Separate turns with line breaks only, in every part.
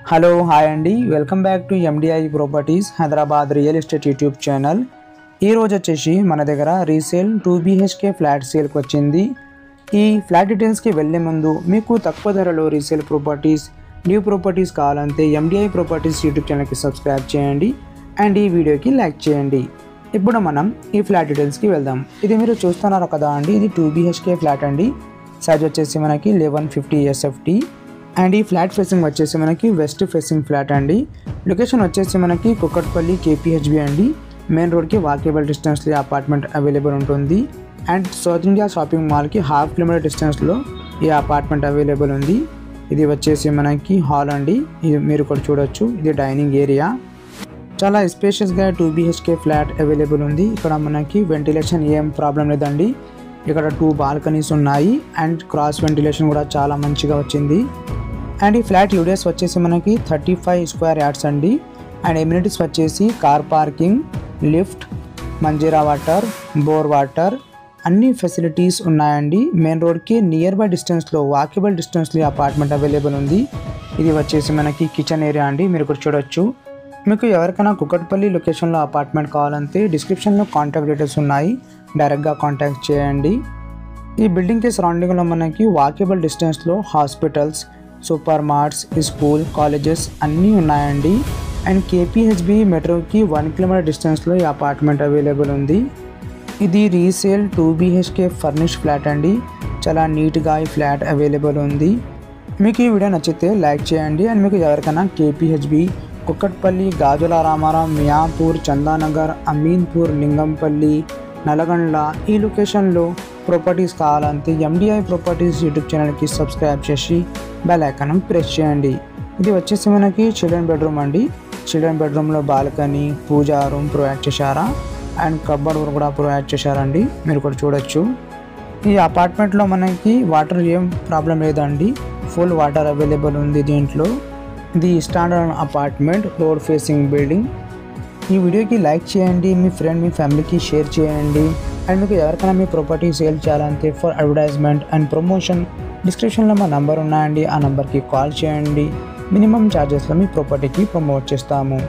Hello hi అండి, welcome back to MDI properties Hyderabad real estate YouTube channel. ఈరోజు వచ్చేసి మన దగ్గర రీసేల్ 2BHK ఫ్లాట్ సేల్కి వచ్చింది. ఈ ఫ్లాట్ డీటెయిల్స్కి వెళ్ళే ముందు మీకు తక్కువ ధరలో రీసేల్ ప్రాపర్టీస్, న్యూ ప్రాపర్టీస్ కావాలంటే ఎండిఐ ప్రాపర్టీస్ యూట్యూబ్ ఛానల్కి సబ్స్క్రైబ్ చేయండి అండ్ ఈ వీడియోకి లైక్ చేయండి. ఇప్పుడు మనం ఈ ఫ్లాట్ డీటెయిల్స్కి వెళ్దాం. ఇది మీరు చూస్తున్నారు కదా అండి, ఇది 2BHK ఫ్లాట్ అండి. సైజ్ వచ్చేసి మనకి 1150 SFT అండ్ ఈ ఫ్లాట్ ఫేసింగ్ వచ్చేసి మనకి వెస్ట్ ఫేసింగ్ ఫ్లాట్ అండి. లొకేషన్ వచ్చేసి మనకి కుకట్పల్లి KPHB అండి. మెయిన్ రోడ్కి వాకేబుల్ డిస్టెన్స్లో అపార్ట్మెంట్ అవైలబుల్ ఉంటుంది అండ్ సౌత్ ఇండియా షాపింగ్ మాల్కి 1/2 కిలోమీటర్ డిస్టెన్స్లో ఈ అపార్ట్మెంట్ అవైలబుల్ ఉంది. ఇది వచ్చేసి మనకి హాల్ అండి, ఇది మీరు కూడా చూడొచ్చు. ఇది డైనింగ్ ఏరియా, చాలా స్పేషియస్గా 2BHK ఫ్లాట్ అవైలబుల్ ఉంది. ఇక్కడ మనకి వెంటిలేషన్ ఏం ప్రాబ్లం లేదండి. ఇక్కడ 2 బాల్కనీస్ ఉన్నాయి అండ్ క్రాస్ వెంటిలేషన్ కూడా చాలా మంచిగా వచ్చింది. అండ్ ఈ ఫ్లాట్ యూడిఎస్ వచ్చేసి మనకి 35 స్క్వేర్ యార్డ్స్ అండి. అండ్ ఎమ్యూనిటీస్ వచ్చేసి car parking, lift, Manjira water, bore water అన్ని ఫెసిలిటీస్ ఉన్నాయండి. మెయిన్ రోడ్కి నియర్ బై డిస్టెన్స్లో వాకబుల్ డిస్టెన్స్లో అపార్ట్మెంట్ అవైలబుల్ ఉంది. ఇది వచ్చేసి మనకి కిచెన్ ఏరియా అండి, మీరు ఇక్కడ చూడొచ్చు. మీకు ఎవరికైనా కుకట్పల్లి లొకేషన్లో అపార్ట్మెంట్ కావాలంటే డిస్క్రిప్షన్లో కాంటాక్ట్ డీటెయిల్స్ ఉన్నాయి, డైరెక్ట్గా కాంటాక్ట్ చేయండి. ఈ బిల్డింగ్కి సరౌండింగ్లో మనకి వాకబుల్ డిస్టెన్స్లో hospitals, super marts, school, colleges అన్నీ ఉన్నాయండి. అండ్ KPHB మెట్రోకి 1 కిలోమీటర్ డిస్టెన్స్లో ఈ అపార్ట్మెంట్ అవైలబుల్ ఉంది. ఇది రీసేల్ 2BHK ఫర్నిష్ ఫ్లాట్ అండి. చాలా నీట్గా ఈ ఫ్లాట్ అవైలబుల్ ఉంది. మీకు ఈ వీడియో నచ్చితే లైక్ చేయండి అండ్ మీకు ఎవరికైనా KPHB, కుక్కట్పల్లి, గాజుల రామారాం, మియాపూర్, చందానగర్, అమీన్పూర్, లింగంపల్లి, నల్గొండ ఈ లొకేషన్లో ప్రాపర్టీస్ కావాలంటే ఎండిఐ ప్రాపర్టీస్ యూట్యూబ్ ఛానల్కి సబ్స్క్రైబ్ చేసి బెల్ ఐకాన్ ప్రెస్ చేయండి. ఇది వచ్చేసి మనకి చిల్డ్రన్ బెడ్రూమ్ అండి. చిల్డ్రన్ బెడ్రూమ్లో బాల్కనీ, పూజా రూమ్ ప్రొవైడ్ చేశారా అండ్ కబోర్డ్ కూడా ప్రొవైడ్ చేశారండి, మీరు కూడా చూడొచ్చు. ఈ అపార్ట్మెంట్లో మనకి వాటర్ ఏం ప్రాబ్లం లేదండి, ఫుల్ వాటర్ అవైలబుల్ ఉంది దీంట్లో. ఇది standard apartment, road facing building. ఈ వీడియోకి లైక్ చేయండి, మీ ఫ్రెండ్ మీ ఫ్యామిలీకి షేర్ చేయండి. అండ్ మీకు ఎవరికైనా మీ ప్రాపర్టీ సేల్ చేయాలంటే ఫర్ అడ్వర్టైజ్మెంట్ అండ్ ప్రమోషన్ డిస్క్రిప్షన్లో మా నంబర్ ఉన్నాయండి, ఆ నెంబర్కి కాల్ చేయండి. మినిమం ఛార్జెస్లో మీ ప్రాపర్టీకి ప్రమోట్ చేస్తాము.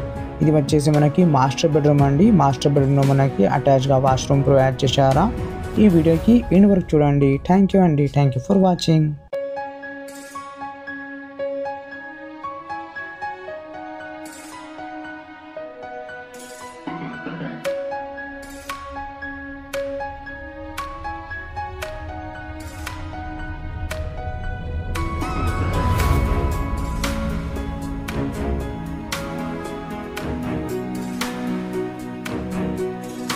ఇది వచ్చేసి మనకి మాస్టర్ బెడ్రూమ్ అండి. మాస్టర్ బెడ్రూమ్లో మనకి అటాచ్గా వాష్రూమ్ ప్రొవైడ్ చేశారా. ఈ వీడియోకి ఎండ్ వరకు చూడండి. థ్యాంక్ యూ అండి, థ్యాంక్ యూ ఫర్ వాచింగ్.